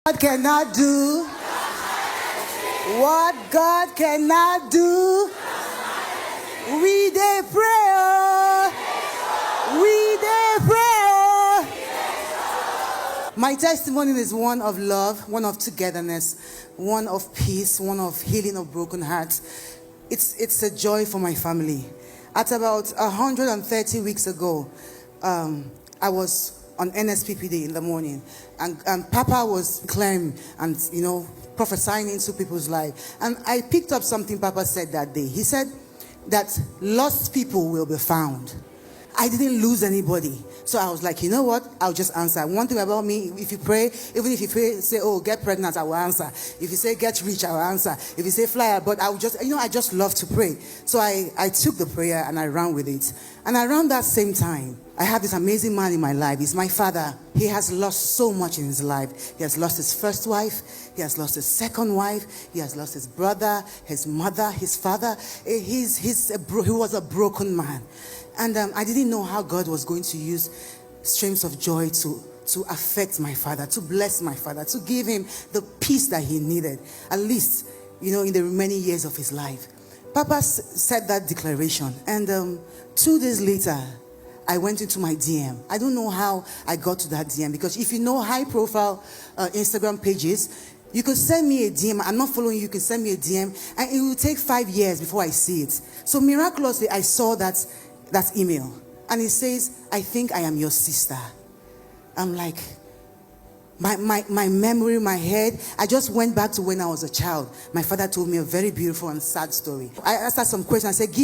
God cannot do. What God cannot do. We dey pray. Oh. We dey pray. Oh. My testimony is one of love, one of togetherness, one of peace, one of healing of broken hearts. It's a joy for my family. At about 130 weeks ago, I was on NSPPD in the morning, and Papa was declaring and prophesying into people's life. And I picked up something Papa said that day. He said that lost people will be found. I didn't lose anybody. So I was like, you know what? I'll just answer. One thing about me, if you pray, even if you pray, say, oh, get pregnant, I will answer. If you say get rich, I will answer. If you say fly, but I will just, I just love to pray. So I took the prayer and I ran with it. And around that same time, I have this amazing man in my life. He's my father. He has lost so much in his life. He has lost his first wife. He has lost his second wife. He has lost his brother, his mother, his father. He was a broken man. And I didn't know how God was going to use streams of joy to affect my father, to bless my father, to give him the peace that he needed, at least, in the remaining years of his life. Papa said that declaration. And 2 days later, I went into my DM. I don't know how I got to that DM, because if you know high-profile Instagram pages, you could send me a DM. I'm not following you. You can send me a DM, and it will take 5 years before I see it. So miraculously, I saw that email, and it says, I think I am your sister. I'm like, my memory, my head, I just went back to when I was a child. My father told me a very beautiful and sad story. I asked her some questions. I said,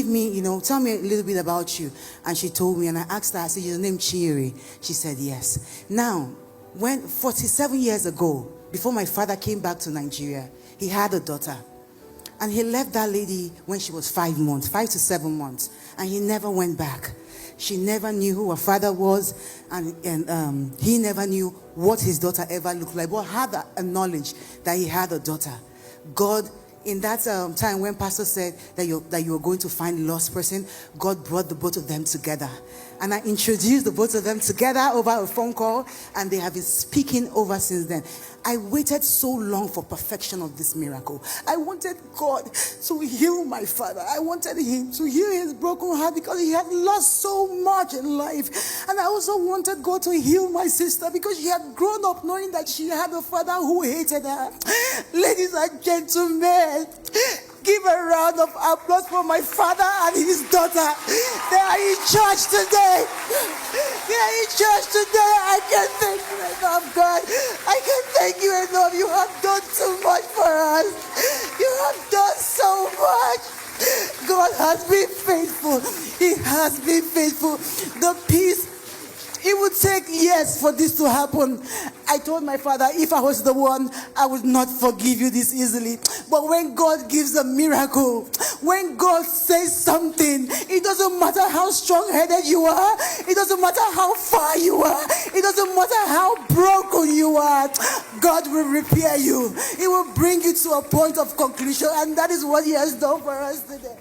tell me a little bit about you. And she told me, and I asked her, I said, your name Chiri? She said, yes. Now, when 47 years ago, before my father came back to Nigeria, he had a daughter. And he left that lady when she was 5 to 7 months. And he never went back. She never knew who her father was. And he never knew what his daughter ever looked like. But had a knowledge that he had a daughter. God, in that time when Pastor said that you were going to find a lost person, God brought the both of them together. And I introduced the both of them together over a phone call, and they have been speaking over since then. I waited so long for perfection of this miracle. I wanted God to heal my father. I wanted him to heal his broken heart, because he had lost so much in life. And I also wanted God to heal my sister, because she had grown up knowing that she had a father who hated her. Ladies and gentlemen, give a round of applause for my father and his daughter. They are in church today. They are in church today. I can't thank you enough, God. I can't thank you enough. You have done so much for us. You have done so much. God has been faithful. He has been faithful. The peace. It would take years for this to happen. I told my father, if I was the one, I would not forgive you this easily. But when God gives a miracle, when God says something, it doesn't matter how strong-headed you are. It doesn't matter how far you are. It doesn't matter how broken you are. God will repair you. He will bring you to a point of conclusion. And that is what he has done for us today.